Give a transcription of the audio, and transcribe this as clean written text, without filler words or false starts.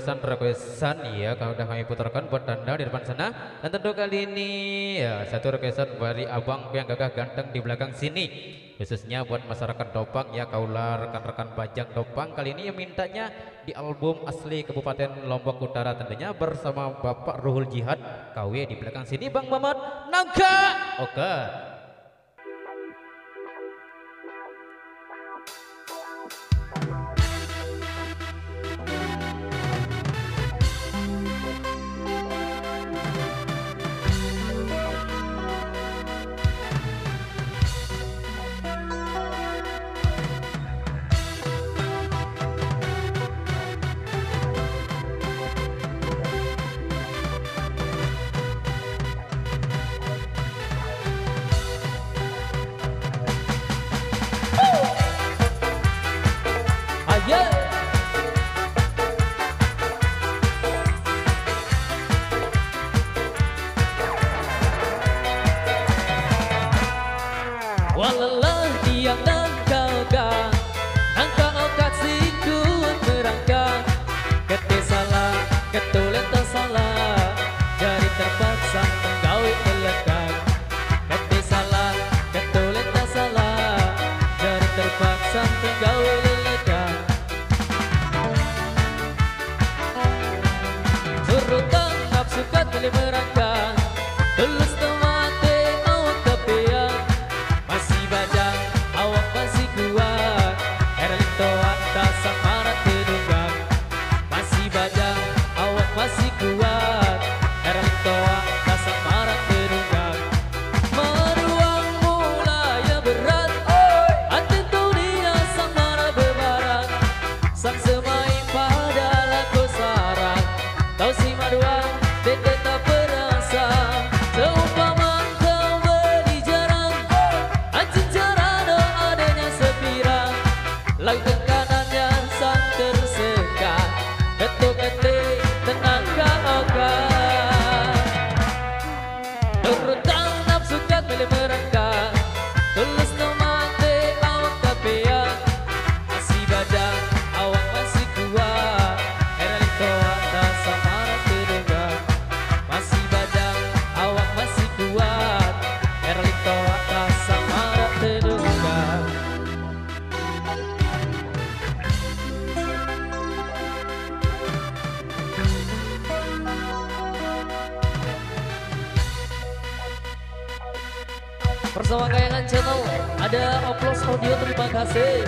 requestan ya, kalau udah kami putarkan buat Anda di depan sana. Dan tentu kali ini ya satu requestan dari abang yang gagah ganteng di belakang sini, khususnya buat masyarakat Dopang ya, kaulah rekan-rekan bajang Dopang. Kali ini yang mintanya di album asli Kabupaten Lombok Utara, tentunya bersama Bapak Ruhul Jihad KW di belakang sini, Bang Mamat Nangka. Oke. Walalah dia nangkaukan, nangkau kasih kuat merangkak. Kete salah, ketulen tak salah, jadi terpaksa penggawe melekat. Kete salah, ketulen tak salah, jadi terpaksa penggawe melekat. Surutan nafsu kali merangkak, tulus temate awak kepiang. Masih bajang, awak masih kuat, Erlito atas samaran terunggak. Masih bajang, awak masih kuat, Erlito atas samaran terunggak. Meruang mulai berat, hati dunia samara bebarat. Sang semai pada laku sarang, kau si maduan, dede tak perasa. Seumpama kau beri jarang, anjing jarano adanya sepirang. Lakukan kanannya sang tersekat, ketuk-ketik tenang kau. Nurutan nafsu kat boleh merangkak, tulus no mati awak kepiang. Masih bajang, awak masih kuat, Erlito atas samaran terunggak. Masih bajang, awak masih kuat, Erlito atas samaran terunggak. Bersama Kayangan Channel ada Oplos Audio, terima kasih.